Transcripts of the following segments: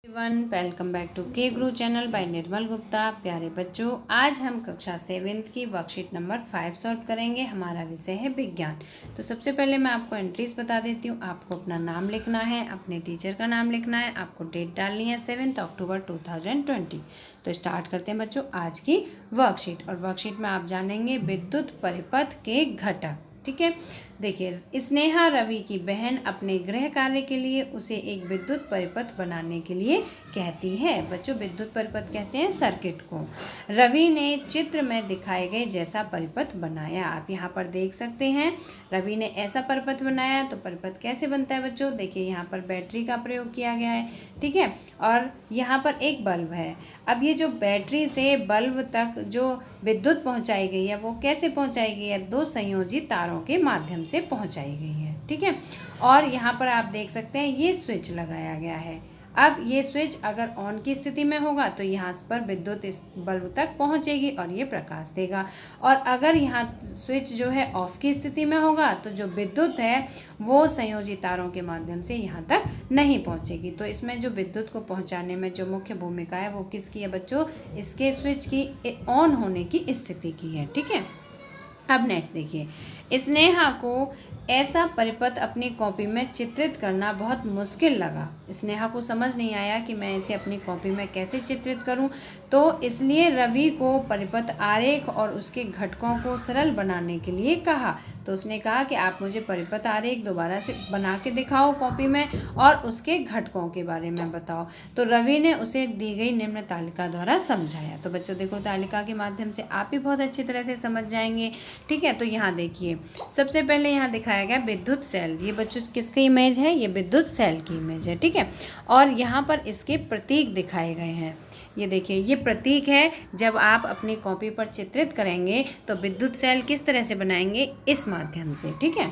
Everyone, welcome back to के गुरु channel bye निर्मल गुप्ता। प्यारे बच्चों, आज हम कक्षा 7th की वर्कशीट नंबर 5 सॉल्व करेंगे। हमारा विषय है विज्ञान। तो सबसे पहले मैं आपको एंट्रीज बता देती हूँ। आपको अपना नाम लिखना है, अपने टीचर का नाम लिखना है, आपको डेट डालनी है 7 अक्टूबर 2020। तो स्टार्ट करते हैं बच्चों आज की वर्कशीट। और वर्कशीट में आप जानेंगे विद्युत परिपथ के घटक। ठीक है, देखिए, स्नेहा रवि की बहन अपने गृह कार्य के लिए उसे एक विद्युत परिपथ बनाने के लिए कहती है। बच्चों, विद्युत परिपथ कहते हैं सर्किट को। रवि ने चित्र में दिखाए गए जैसा परिपथ बनाया। आप यहाँ पर देख सकते हैं, रवि ने ऐसा परिपथ बनाया। तो परिपथ कैसे बनता है बच्चों? देखिए, यहाँ पर बैटरी का प्रयोग किया गया है। ठीक है, और यहाँ पर एक बल्ब है। अब ये जो बैटरी से बल्ब तक जो विद्युत पहुँचाई गई है वो कैसे पहुँचाई गई है? दो संयोजी तारों के माध्यम से पहुंचाई गई है। ठीक है, और यहाँ पर आप देख सकते हैं ये स्विच लगाया गया है। अब ये स्विच अगर ऑन की स्थिति में होगा तो यहाँ पर विद्युत इस बल्ब तक पहुंचेगी और ये प्रकाश देगा। और अगर यहाँ स्विच जो है ऑफ की स्थिति में होगा तो जो विद्युत है वो संयोजी तारों के माध्यम से यहाँ तक नहीं पहुँचेगी। तो इसमें जो विद्युत को पहुँचाने में जो मुख्य भूमिका है वो किसकी है बच्चों? इसके स्विच की ऑन होने की स्थिति की है। ठीक है, अब नेक्स्ट देखिए, स्नेहा को ऐसा परिपथ अपनी कॉपी में चित्रित करना बहुत मुश्किल लगा। स्नेहा को समझ नहीं आया कि मैं इसे अपनी कॉपी में कैसे चित्रित करूं, तो इसलिए रवि को परिपथ आरेख और उसके घटकों को सरल बनाने के लिए कहा। तो उसने कहा कि आप मुझे परिपथ आरेख दोबारा से बना के दिखाओ कॉपी में और उसके घटकों के बारे में बताओ। तो रवि ने उसे दी गई निम्न तालिका द्वारा समझाया। तो बच्चों देखो, तालिका के माध्यम से आप भी बहुत अच्छी तरह से समझ जाएंगे। ठीक है, तो यहाँ देखिए, सबसे पहले यहाँ दिखाया गया विद्युत सेल। ये बच्चों किसकी इमेज है? ये विद्युत सेल की इमेज है। ठीक है, और यहाँ पर इसके प्रतीक दिखाए गए हैं। ये देखिए, ये प्रतीक है। जब आप अपनी कॉपी पर चित्रित करेंगे तो विद्युत सेल किस तरह से बनाएंगे? इस माध्यम से। ठीक है,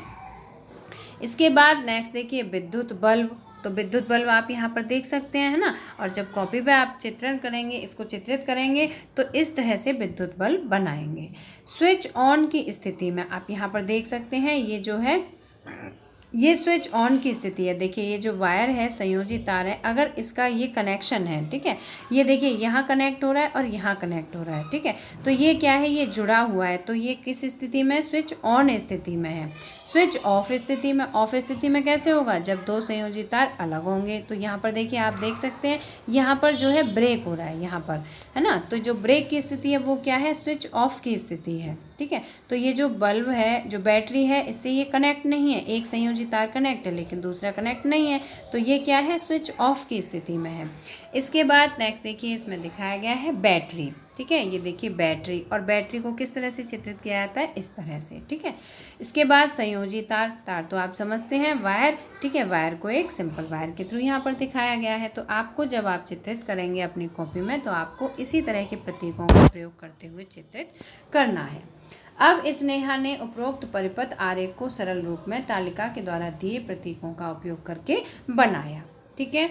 इसके बाद नेक्स्ट देखिए, विद्युत बल्ब। तो विद्युत बल्ब आप यहाँ पर देख सकते हैं, है ना। और जब कॉपी पे आप चित्रण करेंगे, इसको चित्रित करेंगे तो इस तरह से विद्युत बल्ब बनाएंगे। स्विच ऑन की स्थिति में आप यहाँ पर देख सकते हैं, ये जो है ये स्विच ऑन की स्थिति है। देखिए, ये जो वायर है संयोजी तार है, अगर इसका ये कनेक्शन है, ठीक है, ये देखिए यहाँ कनेक्ट हो रहा है और यहाँ कनेक्ट हो रहा है। ठीक है, तो ये क्या है? ये जुड़ा हुआ है। तो ये किस स्थिति में? स्विच ऑन स्थिति में है। स्विच ऑफ स्थिति में, ऑफ स्थिति में कैसे होगा? जब दो संयोजी तार अलग होंगे। तो यहाँ पर देखिए, आप देख सकते हैं यहाँ पर जो है ब्रेक हो रहा है, यहाँ पर, है ना। तो जो ब्रेक की स्थिति है वो क्या है? स्विच ऑफ की स्थिति है। ठीक है, तो ये जो बल्ब है, जो बैटरी है, इससे ये कनेक्ट नहीं है। एक संयोजी तार कनेक्ट है लेकिन दूसरा कनेक्ट नहीं है, तो ये क्या है? स्विच ऑफ की स्थिति में है। इसके बाद नेक्स्ट देखिए, इसमें दिखाया गया है बैटरी। ठीक है, ये देखिए बैटरी, और बैटरी को किस तरह से चित्रित किया जाता है? इस तरह से। ठीक है, इसके बाद संयोजी तार। तार तो आप समझते हैं, वायर। ठीक है, वायर को एक सिंपल वायर के थ्रू यहाँ पर दिखाया गया है। तो आपको जब आप चित्रित करेंगे अपनी कॉपी में तो आपको इसी तरह के प्रतीकों का प्रयोग करते हुए चित्रित करना है। अब स्नेहा ने उपरोक्त परिपथ आरेख को सरल रूप में तालिका के द्वारा दिए प्रतीकों का उपयोग करके बनाया। ठीक है,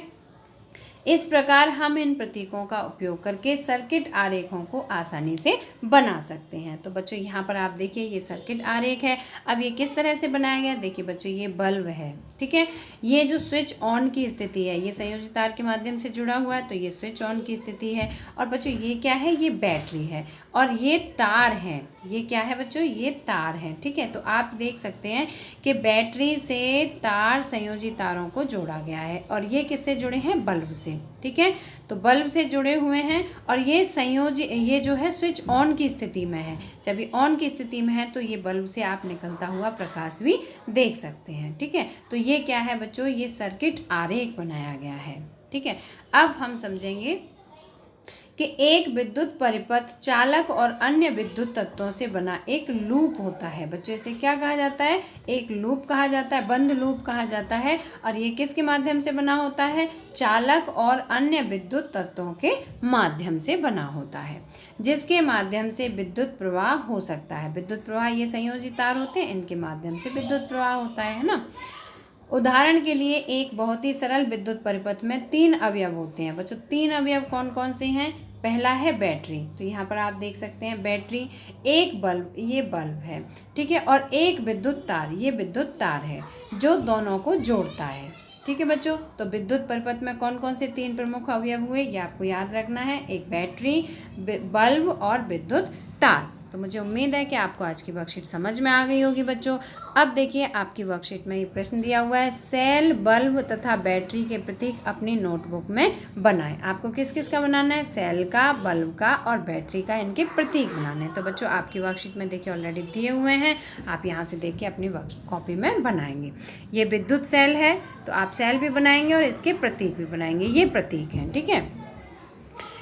इस प्रकार हम इन प्रतीकों का उपयोग करके सर्किट आरेखों को आसानी से बना सकते हैं। तो बच्चों यहाँ पर आप देखिए, ये सर्किट आरेख है। अब ये किस तरह से बनाया गया? देखिए बच्चों, ये बल्ब है। ठीक है, ये जो स्विच ऑन की स्थिति है, ये संयोजी तार के माध्यम से जुड़ा हुआ है, तो ये स्विच ऑन की स्थिति है। और बच्चों ये क्या है? ये बैटरी है और ये तार है। ये क्या है बच्चों? ये तार है। ठीक है, तो आप देख सकते हैं कि बैटरी से तार संयोजी तारों को जोड़ा गया है और ये किससे जुड़े हैं? बल्ब से। ठीक है, तो बल्ब से जुड़े हुए हैं और ये संयोजी, ये जो है स्विच ऑन की स्थिति में है। जब ये ऑन की स्थिति में है तो ये बल्ब से आप निकलता हुआ प्रकाश भी देख सकते हैं। ठीक है, तो ये क्या है बच्चों? ये सर्किट आरेख बनाया गया है। ठीक है, अब हम समझेंगे कि एक विद्युत परिपथ चालक और अन्य विद्युत तत्वों से बना एक लूप होता है। बच्चों, इसे क्या कहा जाता है? एक लूप कहा जाता है, बंद लूप कहा जाता है। और ये किसके माध्यम से बना होता है? चालक और अन्य विद्युत तत्वों के माध्यम से बना होता है, जिसके माध्यम से विद्युत प्रवाह हो सकता है। विद्युत प्रवाह, ये संयोजी तार होते हैं, इनके माध्यम से विद्युत प्रवाह होता है ना। उदाहरण के लिए एक बहुत ही सरल विद्युत परिपथ में 3 अवयव होते हैं। बच्चों, 3 अवयव कौन कौन से हैं? पहला है बैटरी। तो यहाँ पर आप देख सकते हैं बैटरी, एक बल्ब, ये बल्ब है। ठीक है, और एक विद्युत तार, ये विद्युत तार है जो दोनों को जोड़ता है। ठीक है बच्चों, तो विद्युत परिपथ में कौन कौन से 3 प्रमुख अवयव हुए ये आपको याद रखना है, एक बैटरी, बल्ब और विद्युत तार। तो मुझे उम्मीद है कि आपको आज की वर्कशीट समझ में आ गई होगी बच्चों। अब देखिए आपकी वर्कशीट में ये प्रश्न दिया हुआ है, सेल, बल्ब तथा बैटरी के प्रतीक अपनी नोटबुक में बनाएं। आपको किस किस का बनाना है, सेल का, बल्ब का और बैटरी का, इनके प्रतीक बनाने हैं। तो बच्चों आपकी वर्कशीट में देखिए ऑलरेडी दिए हुए हैं, आप यहाँ से देख के अपनी कॉपी में बनाएंगे। ये विद्युत सेल है तो आप सेल भी बनाएंगे और इसके प्रतीक भी बनाएंगे, ये प्रतीक हैं, ठीक है।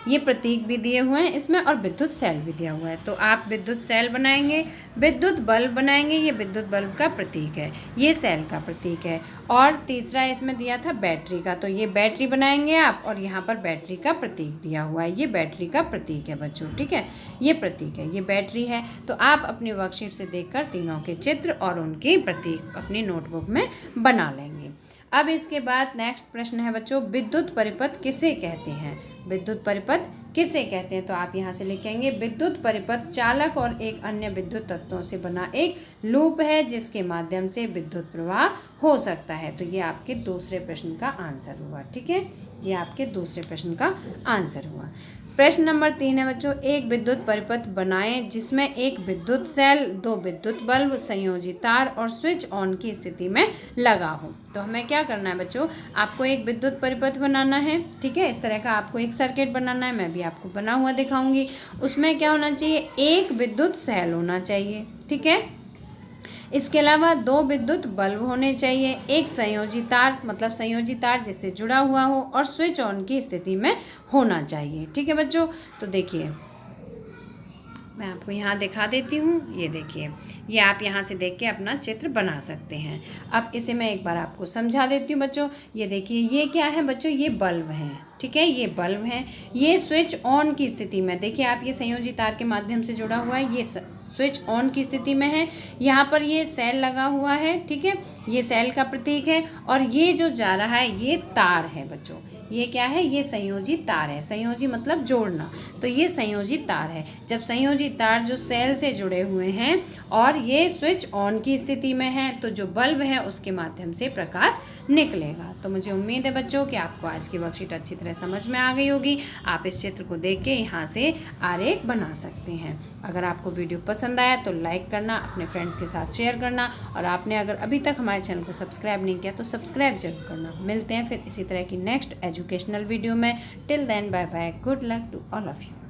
ये प्रतीक भी दिए हुए हैं इसमें और विद्युत सेल भी दिया हुआ है। तो आप विद्युत सेल बनाएंगे, विद्युत बल्ब बनाएंगे, ये विद्युत बल्ब का प्रतीक है, ये सेल का प्रतीक है। और तीसरा इसमें दिया था बैटरी का, तो ये बैटरी बनाएंगे आप और यहाँ पर बैटरी का प्रतीक दिया हुआ है, ये बैटरी का प्रतीक है बच्चों, ठीक है। ये प्रतीक है, ये बैटरी है। तो आप अपनी वर्कशीट से देखकर तीनों के चित्र और उनके प्रतीक अपनी नोटबुक में बना लेंगे। अब इसके बाद नेक्स्ट प्रश्न है बच्चों, विद्युत परिपथ किसे कहते हैं? विद्युत परिपथ किसे कहते हैं? तो आप यहाँ से लिखेंगे, विद्युत परिपथ चालक और एक अन्य विद्युत तत्वों से बना एक लूप है जिसके माध्यम से विद्युत प्रवाह हो सकता है। तो ये आपके दूसरे प्रश्न का आंसर हुआ, ठीक है, ये आपके दूसरे प्रश्न का आंसर हुआ। प्रश्न नंबर 3 है बच्चों, एक विद्युत परिपथ बनाएं जिसमें एक विद्युत सेल, 2 विद्युत बल्ब, संयोजी तार और स्विच ऑन की स्थिति में लगा हो। तो हमें क्या करना है बच्चों, आपको एक विद्युत परिपथ बनाना है, ठीक है। इस तरह का आपको एक सर्किट बनाना है, मैं भी आपको बना हुआ दिखाऊंगी। उसमें क्या होना चाहिए, एक विद्युत सेल होना चाहिए, ठीक है। इसके अलावा 2 विद्युत बल्ब होने चाहिए, एक संयोजी तार, मतलब संयोजी तार जिससे जुड़ा हुआ हो और स्विच ऑन की स्थिति में होना चाहिए, ठीक है बच्चों। तो देखिए मैं आपको यहाँ दिखा देती हूँ, ये देखिए, ये आप यहाँ से देख के अपना चित्र बना सकते हैं। अब इसे मैं एक बार आपको समझा देती हूँ बच्चों। ये देखिए, ये क्या है बच्चों, ये बल्ब हैं, ठीक है, ये बल्ब हैं। ये स्विच ऑन की स्थिति में, देखिए आप, ये संयोजी तार के माध्यम से जुड़ा हुआ है, ये स्विच ऑन की स्थिति में है। यहाँ पर ये सेल लगा हुआ है, ठीक है, ये सेल का प्रतीक है। और ये जो जा रहा है ये तार है बच्चों, ये क्या है, ये संयोजी तार है। संयोजी मतलब जोड़ना, तो ये संयोजी तार है। जब संयोजी तार जो सेल से जुड़े हुए हैं और ये स्विच ऑन की स्थिति में है तो जो बल्ब है उसके माध्यम से प्रकाश निकलेगा। तो मुझे उम्मीद है बच्चों कि आपको आज की वर्कशीट अच्छी तरह समझ में आ गई होगी। आप इस चित्र को देख के यहाँ से आरेख बना सकते हैं। अगर आपको वीडियो पसंद आया तो लाइक करना, अपने फ्रेंड्स के साथ शेयर करना, और आपने अगर अभी तक हमारे चैनल को सब्सक्राइब नहीं किया तो सब्सक्राइब जरूर करना। मिलते हैं फिर इसी तरह की नेक्स्ट एजुकेशनल वीडियो में। Till then bye bye, good luck to all of you.